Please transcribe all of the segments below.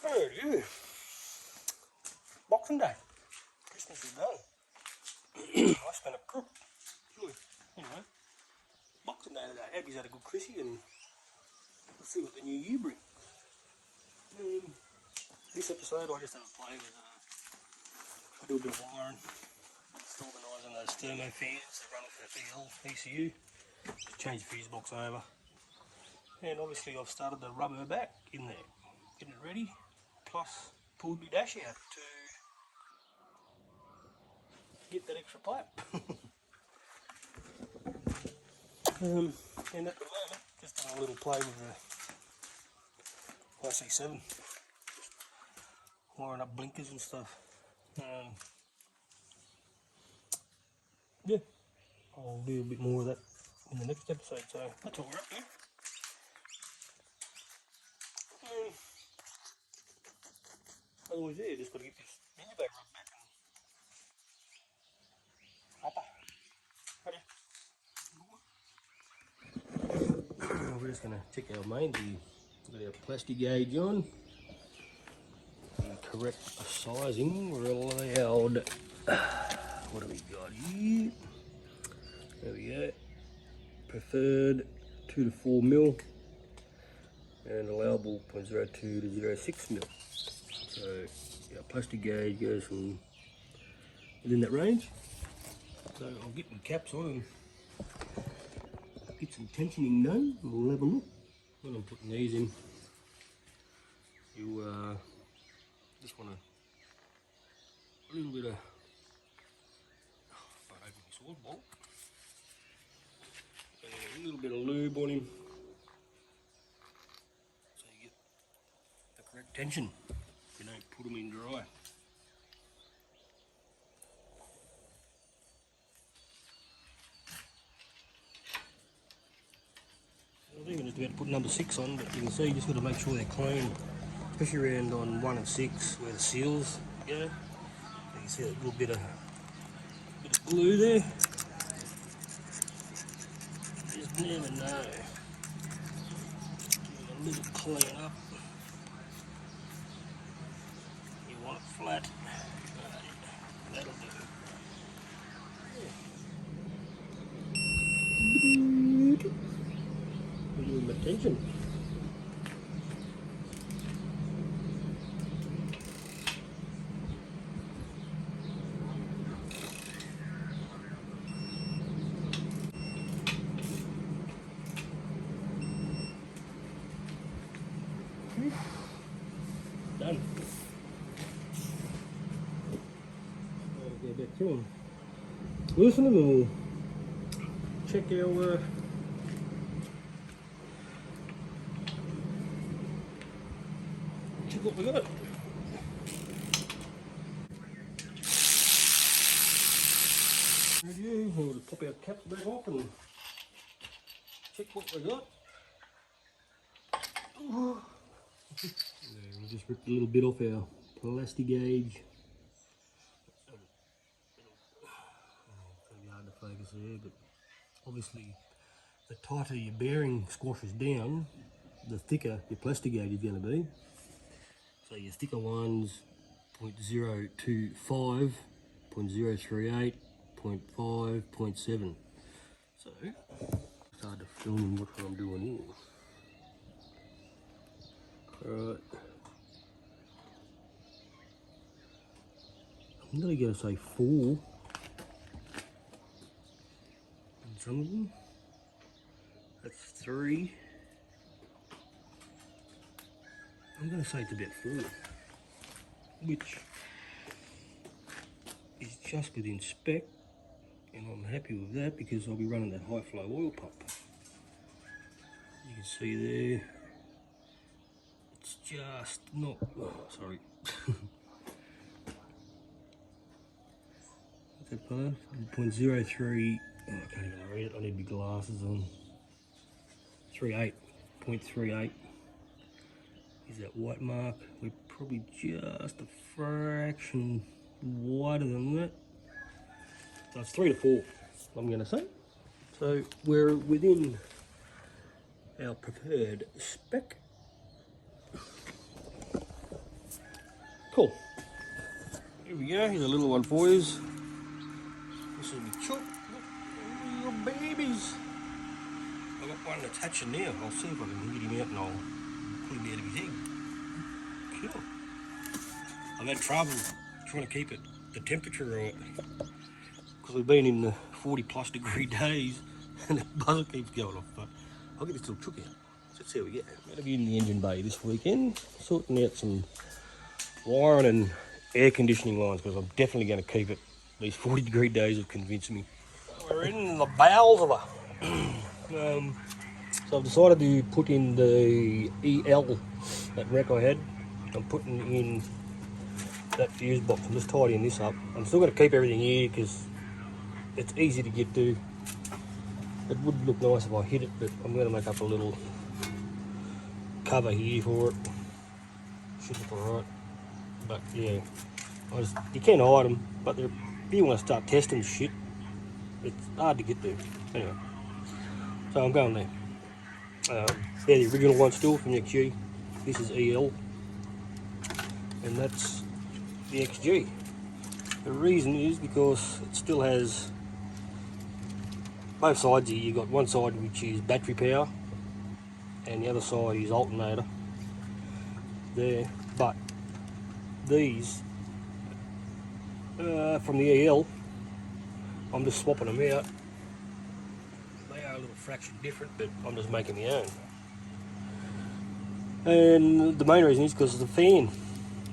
Oh, yeah. Boxing Day. Christmas is done. I spent a crook. You know, Boxing Day today. Abby's had a good Chrissy, and let's see what the new year brings. This episode, I just have a play with. I do a bit of wiring, still organising those thermo fans that run off the EL ECU. Just change the fuse box over, and obviously I've started the rubber back in there, getting it ready. Plus, pulled my dash out to get that extra pipe. And at the moment, just doing a little play with the IC7, wiring up blinkers and stuff. Yeah, I'll do a bit more of that in the next episode, so that's what we're up to. Otherwise, yeah, just got to get this mini bag rubbed back and we're just going to check our mains. We've got our plastic gauge on. The correct sizing, we're allowed. What do we got here? There we go. Preferred 2 to 4 mil and allowable 0.02 to 0.6 mil. So our plastic gauge goes from within that range. So I'll get my caps on and get some tensioning done, and we'll have a look. When I'm putting these in, you just want a little bit of, don't open this sword bolt, and a little bit of lube on him, so you get the correct tension. You don't put them in dry. I think I'm just about to put number 6 on, but you can see you just got to make sure they're clean, especially around on 1 and 6 where the seals go. You can see a little bit of glue there. You just never know. Give it a little clean up. You want it flat. That'll do. Give them attention. Done. I'll get back to them. Loosen them and we'll check our check what we got. Ready? We'll pop our caps back off and check what we got. We just ripped a little bit off our plastic gauge. It's really hard to focus there, but obviously the tighter your bearing squashes down, the thicker your plastic gauge is going to be. So your thicker ones 0.025, 0.038, 0.5, 0.7. So it's hard to film what I'm doing here. Alright, I'm going to say 4 in some of them. That's 3. I'm going to say it's about 4, which is just within spec, and I'm happy with that because I'll be running that high flow oil pump. You can see there, it's just not, oh, sorry. What's that part? 0.03, oh, I can't even read it, I need my glasses on. 0.38 is that white mark. We're probably just a fraction wider than that. So it's 3 to 4, I'm going to say. So we're within our preferred spec. Cool. Here we go, here's a little one for you. This is my chook. Look, little babies. I've got one that's hatching now. I'll see if I can get him out and I'll pull him out of his egg. Cool. I've had trouble trying to keep the temperature right because we've been in the 40+ degree days and the buzzer keeps going off. But I'll get this little chook out. So let's see how we get. I'm going to be in the engine bay this weekend, sorting out some wiring and air conditioning lines because I'm definitely going to keep it. These 40 degree days have convinced me. We're in the bowels of her. So I've decided to put in the EL, that rack I had. I'm putting in that fuse box. I'm just tidying this up. I'm still going to keep everything here because it's easy to get to. It would look nice if I hit it, but I'm going to make up a little cover here for it. Should look alright. But yeah, you can hide them, but if you want to start testing shit, it's hard to get to. Anyway, so I'm going there. They're the original one still from the XG. This is EL, and that's the XG. The reason is because it still has both sides here. You've got one side which is battery power, and the other side is alternator there. But these from the EL, I'm just swapping them out. They are a little fraction different, but I'm just making my own. And the main reason is because of the fan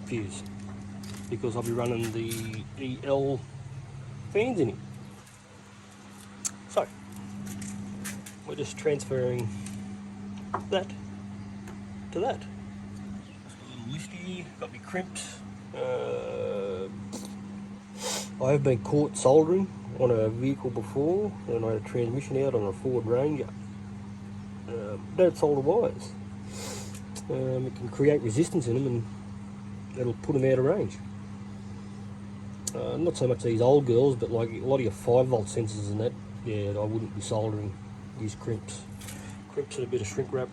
fuse, because I'll be running the EL fans in it. So we're just transferring that to that. Just a little listy, got me crimps. I have been caught soldering on a vehicle before, and I had a transmission out on a Ford Ranger. Don't solder wires. It can create resistance in them and it'll put them out of range. Not so much these old girls, but like a lot of your 5-volt sensors and that, yeah, I wouldn't be soldering. Use crimps. Crimps and a bit of shrink wrap.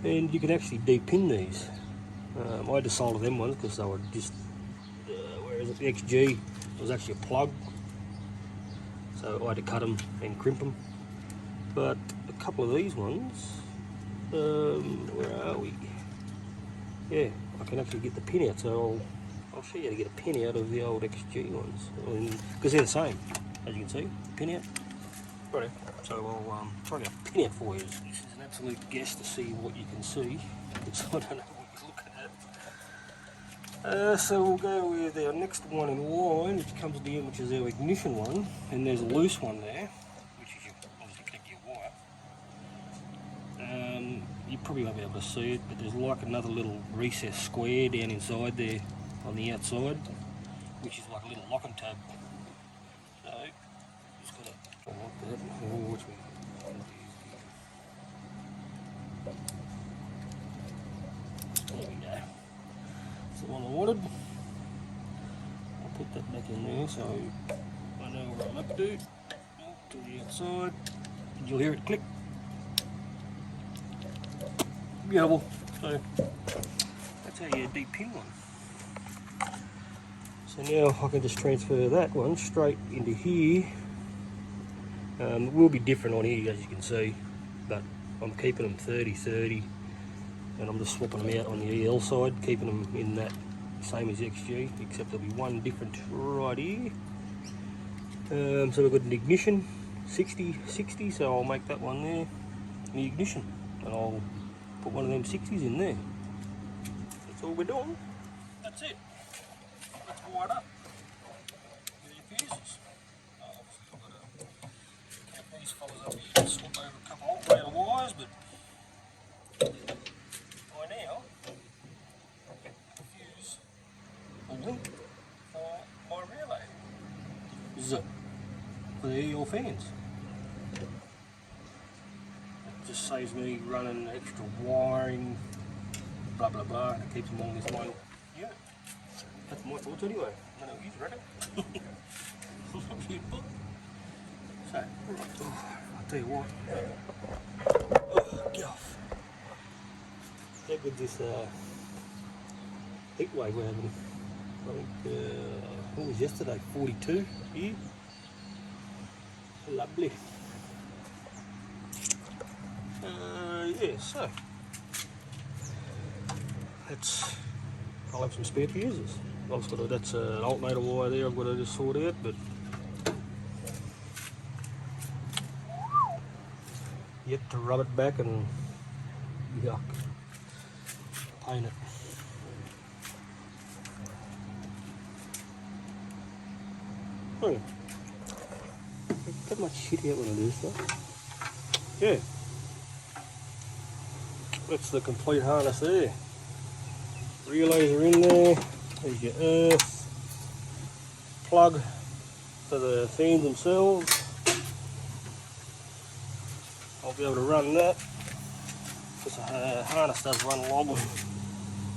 And you can actually de-pin these. I had to solder them ones because they were just, whereas at the XG, it was actually a plug. So I had to cut them and crimp them. But a couple of these ones, where are we? Yeah, I can actually get the pin out, so I'll show you how to get a pin out of the old XG ones, because they're the same, as you can see, pin out. Right, so I'll try to get a pin out for you. This is an absolute guess to see what you can see, because I don't know what you're looking at. So we'll go with our next one in line, which comes at the end, which is our ignition one, and there's a loose one there. You probably won't be able to see it, but there's like another little recessed square down inside there on the outside, which is like a little locking tab. So, just got to like that. Oh, which there we go. That's the one I wanted. I'll put that back in there so I know where I'm up to. To the outside. You'll hear it click. Beautiful. So that's how you de-pin one. So now I can just transfer that one straight into here. It will be different on here, as you can see, but I'm keeping them 30-30, and I'm just swapping them out on the EL side, keeping them in that same as XG, except there'll be one different right here. So we've got an ignition 60, so I'll make that one there, the ignition, and I'll put one of them 60s in there. That's all we're doing. That's it. That's wired up. There's your fuses. Obviously I've got to have these fellas up here and swap over a couple more pair of wires, but by now the fuse will link for my relay. Zip. For the EL fans. Just saves me running extra wiring, blah blah blah, and it keeps them on this one unit. That's my thoughts anyway. I don't know what you reckon. So, I'll tell you what. Oh, get off. How good this heat wave we're having. I think, what was yesterday? 42 here. Lovely. Yeah, so I'll have some spare fuses. That's an alternator wire there I've got to just sort out, but yet to rub it back and yuck, paint it. Get much shit out when I do stuff. Yeah, that's the complete harness there. Relays are in there. There's your earth plug for the fans themselves. I'll be able to run that because the harness does run along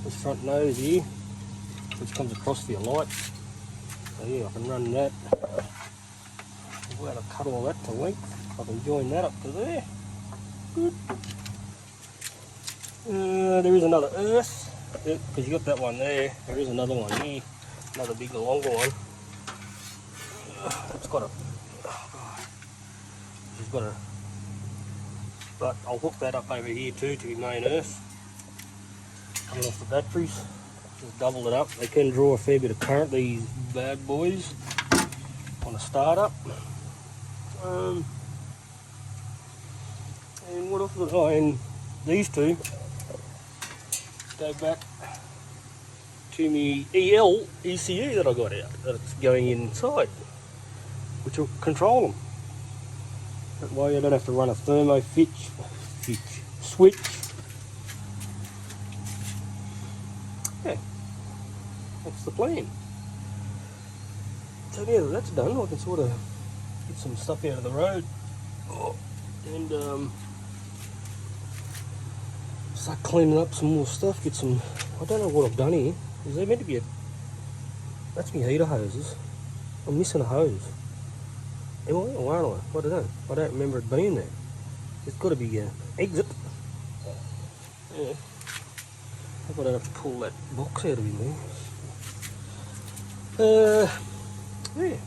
this front nose here, which comes across for your lights. So yeah, I can run that. I'll be able to cut all that to length. I can join that up to there. Good. There is another earth, because you got that one there. There is another one here, another bigger, longer one. It's got a, oh God, it's got a, but I'll hook that up over here too to my main earth. Coming off the batteries, just double it up. They can draw a fair bit of current, these bad boys, on a startup. And what else was it? Oh, and these two go back to my ECU that I got out, that's going inside, which will control them. That way I don't have to run a thermo switch. Yeah, that's the plan. So yeah, that's done. I can sort of get some stuff out of the road and start cleaning up some more stuff. Get some, I don't know what I've done here. Is there meant to be that's my heater hoses. I'm missing a hose. Am I or aren't I? I don't know. I don't remember it being there. There's got to be an exit. Yeah. I don't have to pull that box out of in there. Yeah.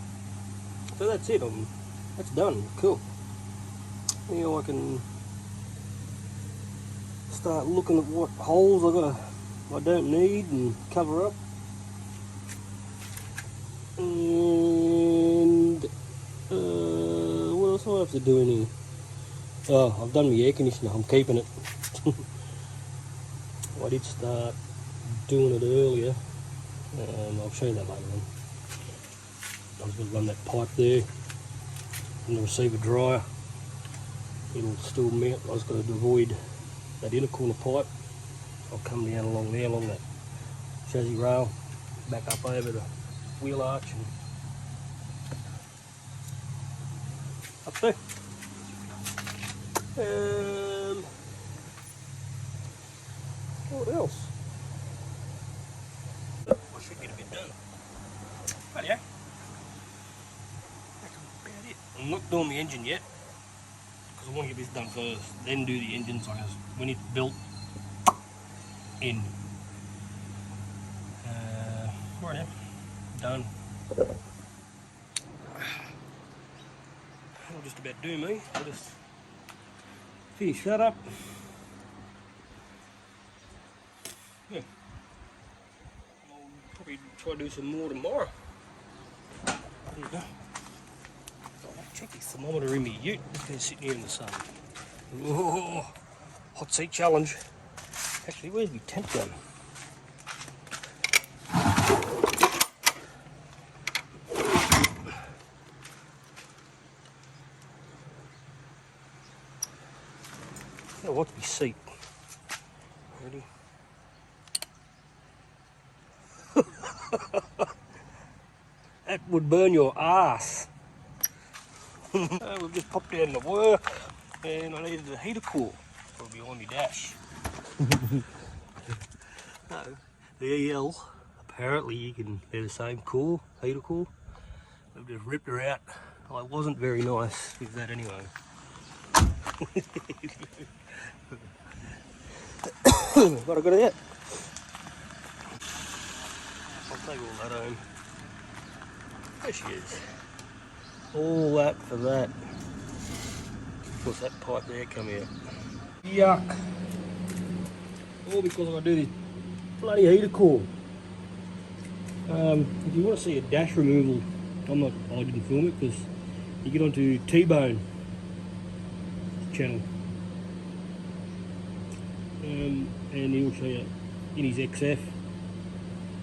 So that's it. That's done. Cool. Now I can start looking at what holes I don't need and cover up. And what else do I have to do in here? Oh, I've done my air conditioner. I'm keeping it. I did start doing it earlier. I'll show you that later on. I was going to run that pipe there in the receiver dryer. It'll still mount. I was going to avoid that inner corner pipe. I'll come down along there, along that chassis rail, back up over the wheel arch and up there. What else? I should get a bit done. But yeah, that's about it. I'm not doing the engine yet because I want to get this done first, then do the engine. So when it's built in, right now, done. I'll just about do me. I'll just finish that up. Yeah. I'll probably try to do some more tomorrow. There you go. Check this thermometer in my ute. It's been sitting here in the sun. Whoa, hot seat challenge. Actually, where's my temp gun? Oh, what's my seat? Ready? That would burn your ass. We've just popped down to work and I needed a heater cool. It'll be on my dash. No, the EL, apparently you can do the same cool, heater cool. I've just ripped her out. I wasn't very nice with that anyway. But I got it out. take all that home. There she is. All that for that. Of course, that pipe there come out. Yuck. All because I do this bloody heater core. If you want to see a dash removal, I didn't film it because you get onto T-Bone channel. And he'll show you in his XF.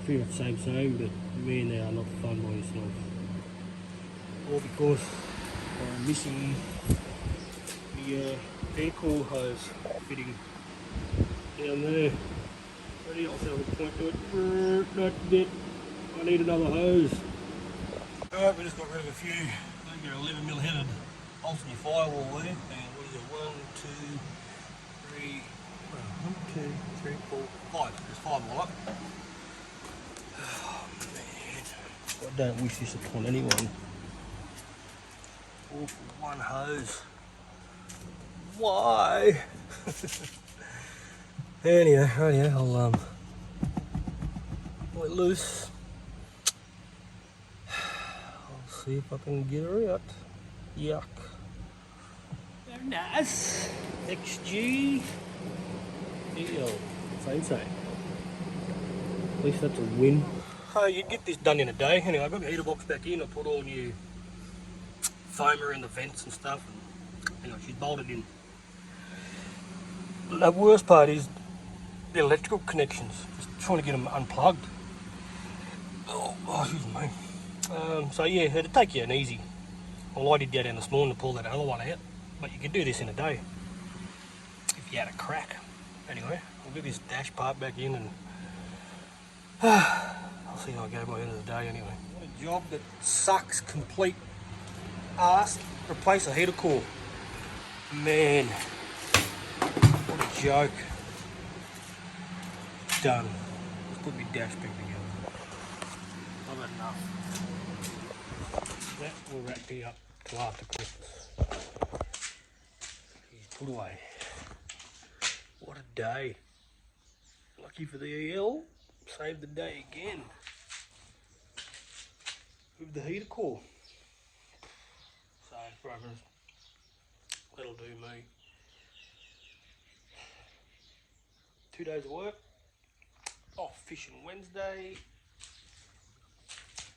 Pretty much same, but man, they are not fun by yourself. All because I'm missing the air core hose fitting down there. Ready, I'll have a point to it. Not bit. I need another hose. Alright, we just got rid of a few. Maybe 11mm headed holes in your firewall there. And what is it? 1, 2, 3. Well, 1, 2, 3, 4, 5. There's 5 all up. Oh man. I don't wish this upon anyone. All for one hose. Why? Anyway, I'll let loose. I'll see if I can get her out. Yuck. Very nice. XG. EL. Same. At least that's a win. So you'd get this done in a day. Anyway, I got the heater box back in. I put all new foamer in the vents and stuff. And anyway, she's bolted in. The worst part is the electrical connections. Just trying to get them unplugged. Oh excuse me. So yeah, it'd take you an easy. Well, I did go down this morning to pull that other one out, but you can do this in a day if you had a crack. Anyway, I'll get this dash part back in and I'll see how I go by the end of the day anyway. What a job that sucks complete arse. Replace a heater core. Man, what a joke. Done. Let's put my dash back together. I've had enough. That will wrap me up till after Christmas. He's put away. What a day. Lucky for the EL, saved the day again. With the heater core. So, brothers, that'll do me. 2 days of work. Off fishing Wednesday.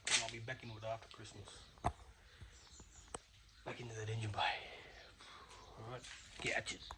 And I'll be back into it after Christmas. Back into that engine bay. Alright, catch it.